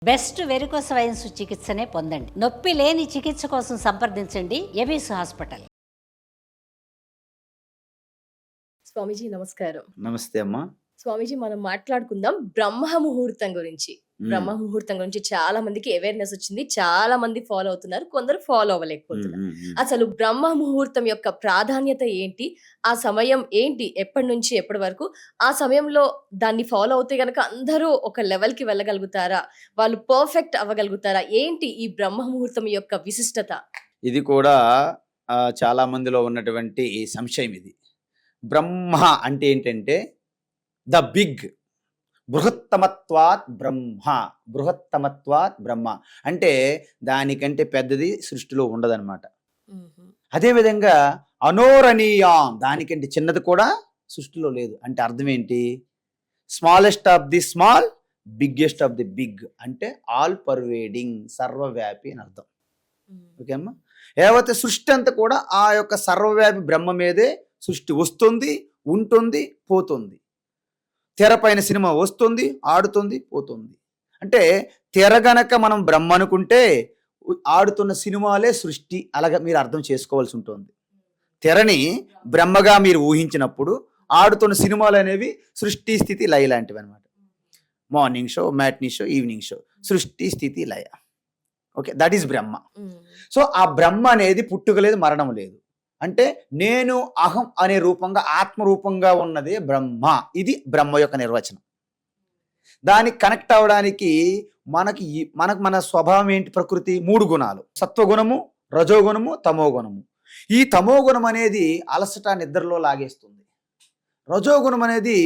Best varicose veins చికిత్సనే పొందండి. నొప్పి లేని చికిత్స కోసం సంప్రదించండి ఎబిస్ హాస్పిటల్. స్వామీజీ నమస్కారం. నమస్తే అమ్మా. స్వామీజీ మనం మాట్లాడుకుందాం బ్రహ్మ ముహూర్తం గురించి. బ్రహ్మ ముహూర్తం గురించి చాలా మందికి అవేర్నెస్ వచ్చింది, చాలా మంది ఫాలో అవుతున్నారు, కొందరు ఫాలో అవ్వలేకపోతున్నారు. అసలు బ్రహ్మ ముహూర్తం యొక్క ప్రాధాన్యత ఏంటి, ఆ సమయం ఏంటి, ఎప్పటి నుంచి ఎప్పటి వరకు, ఆ సమయంలో దాన్ని ఫాలో అవుతే గనక అందరూ ఒక లెవెల్ కి వెళ్ళగలుగుతారా, వాళ్ళు పర్ఫెక్ట్ అవ్వగలుగుతారా, ఏంటి ఈ బ్రహ్మ ముహూర్తం యొక్క విశిష్టత? ఇది కూడా చాలా మందిలో ఉన్నటువంటి సంశయం. ఇది బ్రహ్మ అంటే ఏంటంటే ద బిగ్, బృహత్తమత్వాత్ బ్రహ్మ. బృహత్తమత్వాత్ బ్రహ్మ అంటే దానికంటే పెద్దది సృష్టిలో ఉండదన్నమాట. అదేవిధంగా అనోరణీయాం, దానికంటే చిన్నది కూడా సృష్టిలో లేదు. అంటే అర్థం ఏంటి? Smallest of the small, biggest of the big అంటే ఆల్ పర్వేడింగ్, సర్వవ్యాపి అని అర్థం. ఓకే అమ్మా. ఏవైతే సృష్టి అంతా కూడా ఆ యొక్క సర్వవ్యాపి బ్రహ్మ మీదే సృష్టి వస్తుంది, ఉంటుంది, పోతుంది. తెర పైన సినిమా వస్తుంది, ఆడుతుంది, పోతుంది. అంటే తెర గనక మనం బ్రహ్మ అనుకుంటే ఆడుతున్న సినిమాలే సృష్టి, అలాగా మీరు అర్థం చేసుకోవాల్సి ఉంటుంది. తెరని బ్రహ్మగా మీరు ఊహించినప్పుడు ఆడుతున్న సినిమాలు అనేవి సృష్టి, స్థితి, లయ లాంటివి అనమాట. Morning show, matinee show, evening show, సృష్టి, స్థితి, లయ. Okay, that is Brahma. So ఆ బ్రహ్మ అనేది పుట్టుక లేదు, మరణం లేదు. అంటే నేను అహం అనే రూపంగా, ఆత్మరూపంగా ఉన్నదే బ్రహ్మ. ఇది బ్రహ్మ యొక్క నిర్వచనం. దానికి కనెక్ట్ అవ్వడానికి మనకు మన స్వభావం ఏంటి? ప్రకృతి 3 గుణాలు: సత్వగుణము, రజోగుణము, తమోగుణము. ఈ తమోగుణం అనేది అలసట, నిద్రలో లాగేస్తుంది. రజోగుణం అనేది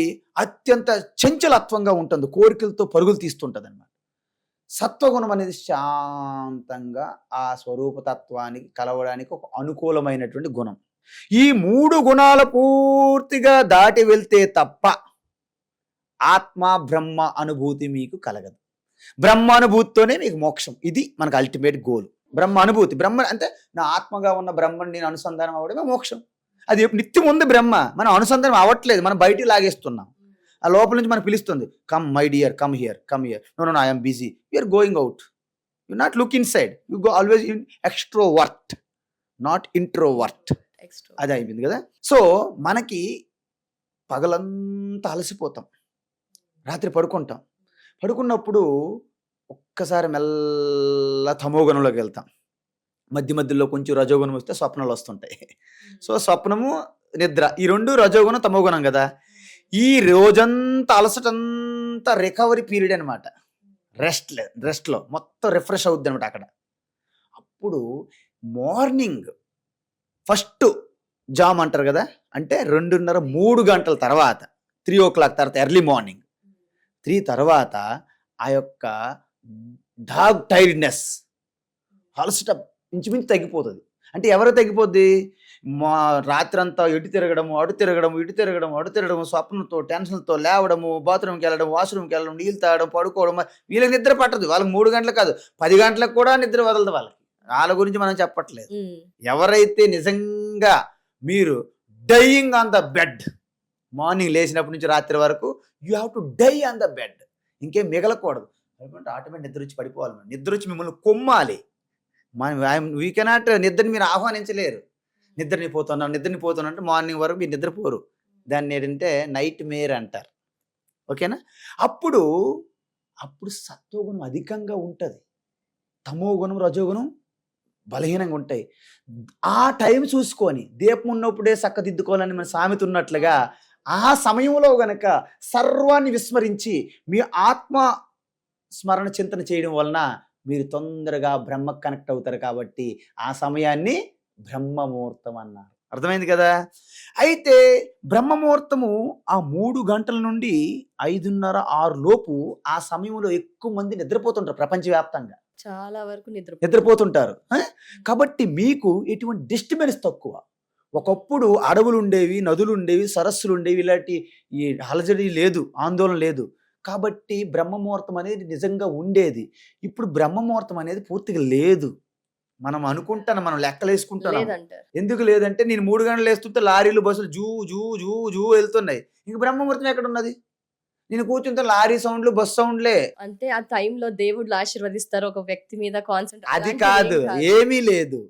అత్యంత చంచలత్వంగా ఉంటుంది, కోరికలతో పరుగులు తీస్తుంటుంది అన్నమాట. సత్వగుణం అనేది శాంతంగా ఆ స్వరూపతత్వానికి కలవడానికి ఒక అనుకూలమైనటువంటి గుణం. ఈ 3 గుణాలు పూర్తిగా దాటి వెళ్తే తప్ప ఆత్మ బ్రహ్మ అనుభూతి మీకు కలగదు. బ్రహ్మ అనుభూతితోనే మీకు మోక్షం. ఇది మనకు అల్టిమేట్ గోల్. బ్రహ్మ అనుభూతి. బ్రహ్మ అంటే నా ఆత్మగా ఉన్న బ్రహ్మని నేను అనుసంధానం అవ్వడమే మోక్షం. అది నిత్యం ఉంది బ్రహ్మ, మనం అనుసంధానం అవ్వట్లేదు, మనం బయటికి లాగేస్తున్నాం. ఆ లోపల నుంచి మనకు పిలుస్తుంది, come my dear, come here, come here. No no, I'm busy. You're going out. You not look inside, you go always in extrovert, not introvert. అది అయిపోయింది కదా. సో మనకి పగలంతా అలసిపోతాం, రాత్రి పడుకుంటాం. పడుకున్నప్పుడు ఒక్కసారి మెల్ల తమోగుణంలోకి వెళ్తాం. మధ్య మధ్యలో కొంచెం రజోగుణం వస్తే స్వప్నాలు వస్తుంటాయి. సో స్వప్నము, నిద్ర, ఈ 2 రజోగుణం, తమోగుణం కదా. ఈ రోజంతా అలసటంతా రికవరీ పీరియడ్ అనమాట. రెస్ట్లో మొత్తం రిఫ్రెష్ అవుద్ది అనమాట అక్కడ. అప్పుడు మార్నింగ్ ఫస్ట్ జామ్ అంటారు కదా, అంటే 2:30, 3 గంటల తర్వాత, 3 o'clock తర్వాత, ఎర్లీ మార్నింగ్ 3 తర్వాత ఆ యొక్క డాగ్ టైర్డ్నెస్, అలసట ఇంచుమించు తగ్గిపోతుంది. అంటే ఎవరు తగ్గిపోద్ది? మా రాత్రి అంతా ఎటు తిరగడము, అటు తిరగడము, ఇటు తిరగడము, అటు తిరగడము, స్వప్నంతో, టెన్షన్తో లేవడము, బాత్రూమ్కి వెళ్ళడం, వాష్రూమ్కి వెళ్ళడం, నీళ్ళు తాగడం, పడుకోవడం. వీళ్ళకి నిద్ర పట్టదు. వాళ్ళకి 3 గంటలు కాదు, 10 గంటలకు కూడా నిద్ర వదలదు వాళ్ళకి. వాళ్ళ గురించి మనం చెప్పట్లేదు. ఎవరైతే నిజంగా మీరు dying on the bed, morning లేచినప్పటి నుంచి రాత్రి వరకు you have to die on the bed, ఇంకేం మిగలకూడదు. ఎందుకంటే ఆటోమేటిక్ నిద్ర వచ్చి పడిపోవాలి. నిద్ర వచ్చి మిమ్మల్ని కొమ్మాలి. వీ కెనాట్, నిద్రని మీరు ఆహ్వానించలేరు. నిద్రని పోతున్నాను అంటే మార్నింగ్ వరకు మీరు నిద్రపోరు. దాన్ని ఏంటంటే నైట్ మేర్ అంటారు. ఓకేనా. అప్పుడు సత్వగుణం అధికంగా ఉంటుంది, తమోగుణం, రజోగుణం బలహీనంగా ఉంటాయి. ఆ టైం చూసుకొని దీపం ఉన్నప్పుడే చక్కదిద్దుకోవాలని మన సామెత ఉన్నట్లుగా ఆ సమయంలో గనక సర్వాన్ని విస్మరించి మీ ఆత్మ స్మరణ చింతన చేయడం వలన మీరు తొందరగా బ్రహ్మకు కనెక్ట్ అవుతారు. కాబట్టి ఆ సమయాన్ని బ్రహ్మముహూర్తం అన్నారు. అర్థమైంది కదా. అయితే బ్రహ్మముహూర్తము ఆ 3 గంటల నుండి 5:30, 6 లోపు ఆ సమయంలో ఎక్కువ మంది నిద్రపోతుంటారు. ప్రపంచవ్యాప్తంగా చాలా వరకు నిద్రపోతుంటారు. కాబట్టి మీకు ఎటువంటి డిస్టర్బెన్స్ తక్కువ. ఒకప్పుడు అడవులు ఉండేవి, నదులు ఉండేవి, సరస్సులు ఉండేవి, ఇలాంటి ఈ అలజడి లేదు, ఆందోళన లేదు. కాబట్టి బ్రహ్మముహూర్తం అనేది నిజంగా ఉండేది. ఇప్పుడు బ్రహ్మముహూర్తం అనేది పూర్తిగా లేదు. మనం అనుకుంటాను, మనం లెక్కలేసుకుంటాం. ఎందుకు లేదంటే నేను 3 గంటలు వేస్తుంటే లారీలు, బస్సులు జూ జూ జూ జూ వెళ్తున్నాయి. ఇంక బ్రహ్మముహూర్తం ఎక్కడ ఉన్నది? నేను కూర్చుంటే లారీ సౌండ్లు, బస్ సౌండ్లే. అంటే ఆ టైంలో దేవుళ్ళు ఆశీర్వదిస్తారు ఒక వ్యక్తి మీద అది కాదు, ఏమీ లేదు.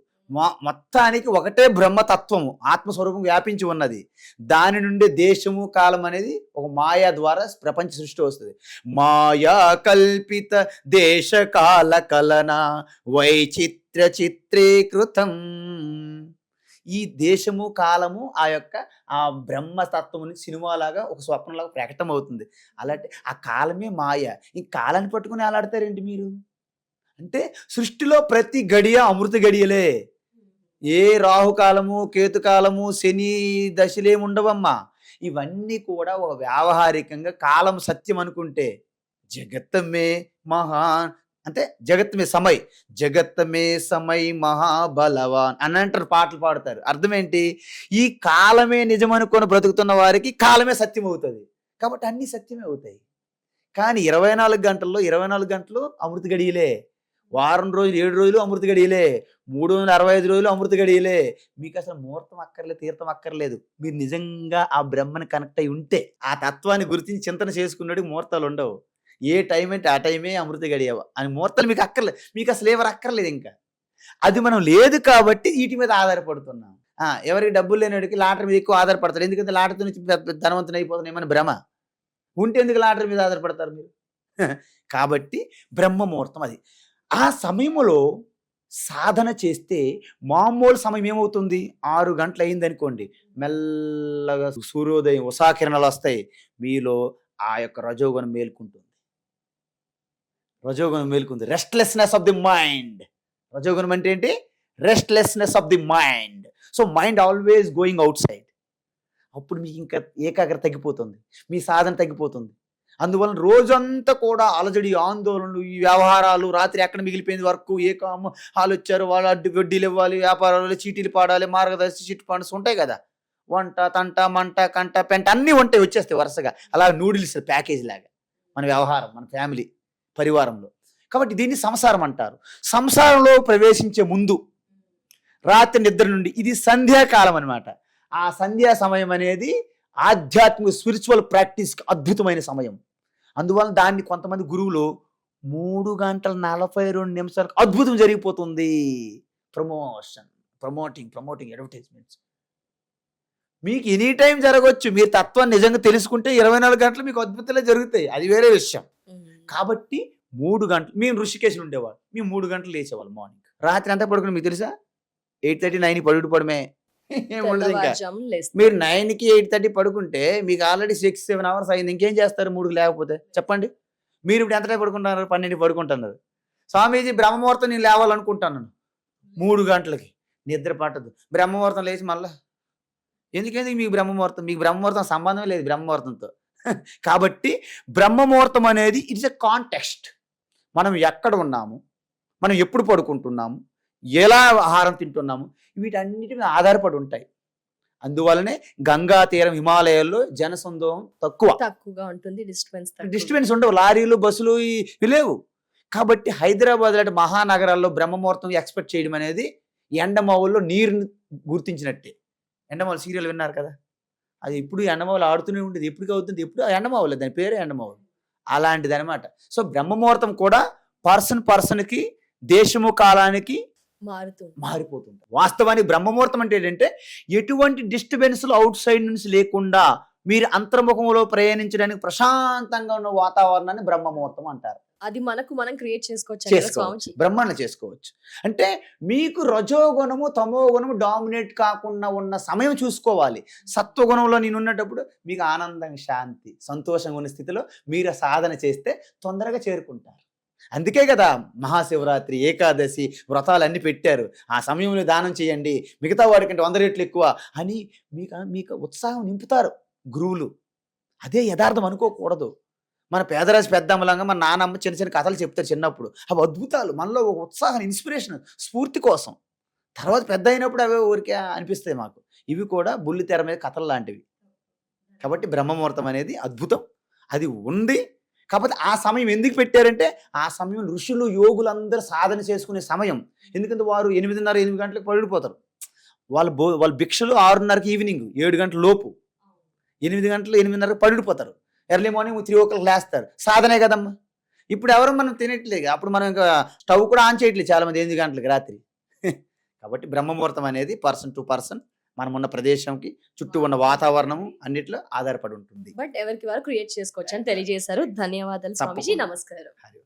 మొత్తానికి ఒకటే బ్రహ్మతత్వము ఆత్మస్వరూపం వ్యాపించి ఉన్నది. దాని నుండి దేశము కాలం అనేది ఒక మాయా ద్వారా ప్రపంచ సృష్టి వస్తుంది. మాయా కల్పిత దేశ కాల కలన వైచిత్ర చిత్రీకృతం. ఈ దేశము కాలము ఆ బ్రహ్మతత్వముని సినిమాలాగా ఒక స్వప్నంలాగా ప్రకటన అవుతుంది. అలాంటి ఆ కాలమే మాయ. ఈ కాలాన్ని పట్టుకుని అలాడతారేంటి మీరు? అంటే సృష్టిలో ప్రతి గడియ అమృత గడియలే. ఏ రాహుకాలము, కేతుకాలము, శని దశలేముండవమ్మా. ఇవన్నీ కూడా ఒక వ్యావహారికంగా కాలం సత్యం అనుకుంటే జగత్తమే మహాన్ అంటే జగత్తమే సమయ్, జగత్తమే సమయ్ మహాబలవాన్ అని అంటారు, పాటలు పాడతారు. అర్థం ఏంటి? ఈ కాలమే నిజం అనుకొని బ్రతుకుతున్న వారికి కాలమే సత్యం అవుతుంది. కాబట్టి అన్ని సత్యమే అవుతాయి. కానీ 24 గంటల్లో 24 గంటలు అమృత గడియలే. వారం రోజులు 7 రోజులు అమృత గడియలే. 365 రోజులు అమృత గడియలే. మీకు అసలు ముహూర్తం అక్కర్లేదు, తీర్థం అక్కర్లేదు. మీరు నిజంగా ఆ బ్రహ్మని కనెక్ట్ అయి ఉంటే, ఆ తత్వాన్ని గుర్తించి చింతన చేసుకున్నాడు ముహూర్తాలు ఉండవు. ఏ టైం అంటే ఆ టైమే అమృత గడియవ అని ముహూర్తాలు మీకు అక్కర్లేదు. మీకు అసలు ఎవరు అక్కర్లేదు. ఇంకా అది మనం లేదు కాబట్టి వీటి మీద ఆధారపడుతున్నాం. ఎవరికి డబ్బులు లేనివాడికి లాటరీ మీద ఎక్కువ ఆధారపడతారు. ఎందుకంటే లాటరీ నుంచి ధనవంతుని అయిపోతుంది ఏమన్నా భ్రమ ఉంటే ఎందుకు లాటరీ మీద ఆధారపడతారు మీరు? కాబట్టి బ్రహ్మ ముహూర్తం అది. ఆ సమయంలో సాధన చేస్తే మామూలు సమయం ఏమవుతుంది? 6 గంటలు అయింది అనుకోండి, మెల్లగా సూర్యోదయం ఉషాకిరణాలు వస్తాయి. మీలో ఆ యొక్క రజోగుణం మేల్కుంటుంది. రజోగుణం మేల్కుంది. Restlessness of the mind. రజోగుణం అంటే ఏంటి? Restlessness of the mind. So mind always going outside. అప్పుడు మీకు ఇంకా ఏకాగ్రత తగ్గిపోతుంది, మీ సాధన తగ్గిపోతుంది. అందువలన రోజంతా కూడా అలజడి, ఆందోళనలు, ఈ వ్యవహారాలు, రాత్రి ఎక్కడ మిగిలిపోయింది వర్క్, ఏ కాము వాళ్ళు వచ్చారు, వాళ్ళు వడ్డీలు ఇవ్వాలి, వ్యాపారాలు, చీటీలు పాడాలి, మార్గదర్శి చిట్ ఫండ్స్ ఉంటాయి కదా. వంట, తంట, మంట, కంట, పెంట అన్నీ ఉంటాయి, వచ్చేస్తాయి వరుసగా. అలా నూడిల్స్ ప్యాకేజ్ లాగా మన వ్యవహారం, మన ఫ్యామిలీ పరివారంలో. కాబట్టి దీన్ని సంసారం అంటారు. సంసారంలో ప్రవేశించే ముందు రాత్రి నిద్ర నుండి ఇది సంధ్యాకాలం అనమాట. ఆ సంధ్యా సమయం అనేది ఆధ్యాత్మిక స్పిరిచువల్ ప్రాక్టీస్కి అద్భుతమైన సమయం. అందువల్ల దాన్ని కొంతమంది గురువులు 3 గంటల 42 నిమిషాలకు అద్భుతం జరిగిపోతుంది. Promoting advertisements. మీకు ఎనీ టైం జరగవచ్చు. మీరు తత్వాన్ని నిజంగా తెలుసుకుంటే 24 గంటలు మీకు అద్భుతాలే జరుగుతాయి, అది వేరే విషయం. కాబట్టి 3 గంటలు మేము ఋషికేశ్లో ఉండేవాళ్ళు. మేము 3 గంటలు లేచేవాళ్ళు మార్నింగ్. రాత్రి అంతా పడుకుని మీకు తెలుసా 8:30, 9 పడుకోవడమే. ఏముండదు. ఇంకా మీరు 9కి 8:30 పడుకుంటే మీకు ఆల్రెడీ 6-7 అవర్స్ అయింది. ఇంకేం చేస్తారు 3కి లేకపోతే? చెప్పండి. మీరు ఇప్పుడు ఎంత టైం పడుకుంటున్నారు? 12 పడుకుంటున్నారు. స్వామీజీ బ్రహ్మముహూర్తం నేను లేవాలనుకుంటాను 3 గంటలకి. నిద్ర పట్టదు. బ్రహ్మముహూర్తం లేచి మళ్ళా ఎందుకు మీకు బ్రహ్మముహూర్తం? మీకు బ్రహ్మముహూర్తం సంబంధం లేదు బ్రహ్మముహూర్తంతో. కాబట్టి బ్రహ్మముహూర్తం అనేది ఇట్స్ ఎ కాంటెక్స్ట్. మనం ఎక్కడ ఉన్నాము, మనం ఎప్పుడు పడుకుంటున్నాము, ఎలా ఆహారం తింటున్నాము, వీటన్నిటి మీద ఆధారపడి ఉంటాయి. అందువలనే గంగా తీరం, హిమాలయాల్లో జనసందోహం తక్కువగా ఉంటుంది. డిస్టర్బెన్స్ ఉండవు. లారీలు, బస్సులు ఇవి లేవు. కాబట్టి హైదరాబాద్ లాంటి మహానగరాల్లో బ్రహ్మముహూర్తం ఎక్స్పెక్ట్ చేయడం అనేది ఎండమావుల్లో నీరుని గుర్తించినట్టే. ఎండమావులు సీరియల్ విన్నారు కదా, అది ఎప్పుడు ఎండమావులు ఆడుతూనే ఉంటుంది. ఎప్పటికీ అవుతుంది, ఎప్పుడు ఎండమావులు, దాని పేరే ఎండమావులు. అలాంటిది అనమాట. సో బ్రహ్మముహూర్తం కూడా పర్సన్కి, దేశము, కాలానికి మారిపోతుంది. వాస్తవానికి బ్రహ్మముహూర్తం అంటే ఏంటంటే ఎటువంటి డిస్టర్బెన్స్లు అవుట్ సైడ్ నుంచి లేకుండా మీరు అంతర్ముఖంలో ప్రయాణించడానికి ప్రశాంతంగా ఉన్న వాతావరణాన్ని బ్రహ్మముహూర్తం అంటారు. అది మనం క్రియేట్ చేసుకోవచ్చు, బ్రహ్మాండం చేసుకోవచ్చు. అంటే మీకు రజోగుణము, తమోగుణము డామినేట్ కాకుండా ఉన్న సమయం చూసుకోవాలి. సత్వగుణంలో నేను ఉన్నప్పుడు మీకు ఆనందం, శాంతి, సంతోషంగా ఉన్న స్థితిలో మీరు సాధన చేస్తే తొందరగా చేరుకుంటారు. అందుకే కదా మహాశివరాత్రి, ఏకాదశి వ్రతాలు అన్ని పెట్టారు. ఆ సమయంలో దానం చేయండి, మిగతా వాడికంటే 100 రెట్లు ఎక్కువ అని మీకు ఉత్సాహం నింపుతారు గురువులు. అదే యథార్థం అనుకోకూడదు. మన పేదరాజు పెద్దమ్మలంగా మన నాన్నమ్మ చిన్న చిన్న కథలు చెప్తారు చిన్నప్పుడు. అవి అద్భుతాలు, మనలో ఒక ఉత్సాహం, ఇన్స్పిరేషన్, స్ఫూర్తి కోసం. తర్వాత పెద్ద అయినప్పుడు అవే ఊరికే అనిపిస్తాయి మాకు. ఇవి కూడా బుల్లి తెర మీద కథలు లాంటివి. కాబట్టి బ్రహ్మముహూర్తం అనేది అద్భుతం, అది ఉంది. కాకపోతే ఆ సమయం ఎందుకు పెట్టారంటే ఆ సమయం ఋషులు, యోగులందరూ సాధన చేసుకునే సమయం. ఎందుకంటే వారు 8:30, 8 గంటలకు పడిపోతారు. వాళ్ళ భిక్షలు 6:30కి ఈవినింగ్ 7 గంటల లోపు, 8 గంటలు 8:30 పడిపోతారు. ఎర్లీ మార్నింగ్ 3 o'clock లేస్తారు, సాధనే కదమ్మా. ఇప్పుడు ఎవరు మనం తినట్లేదు, అప్పుడు మనం ఇంకా స్టవ్ కూడా ఆన్ చేయట్లేదు చాలా మంది 8 గంటలకు రాత్రి. కాబట్టి బ్రహ్మముహూర్తం అనేది పర్సన్ టు పర్సన్, మనం ఉన్న ప్రదేశంకి చుట్టూ ఉన్న వాతావరణం అన్నిట్లో ఆధారపడి ఉంటుంది. బట్ ఎవరికి వారు క్రియేట్ చేసుకోవచ్చు అని తెలియజేశారు. ధన్యవాదాలు స్వామీజీ. తప్పకుండా. నమస్కారం. హరి ఓం.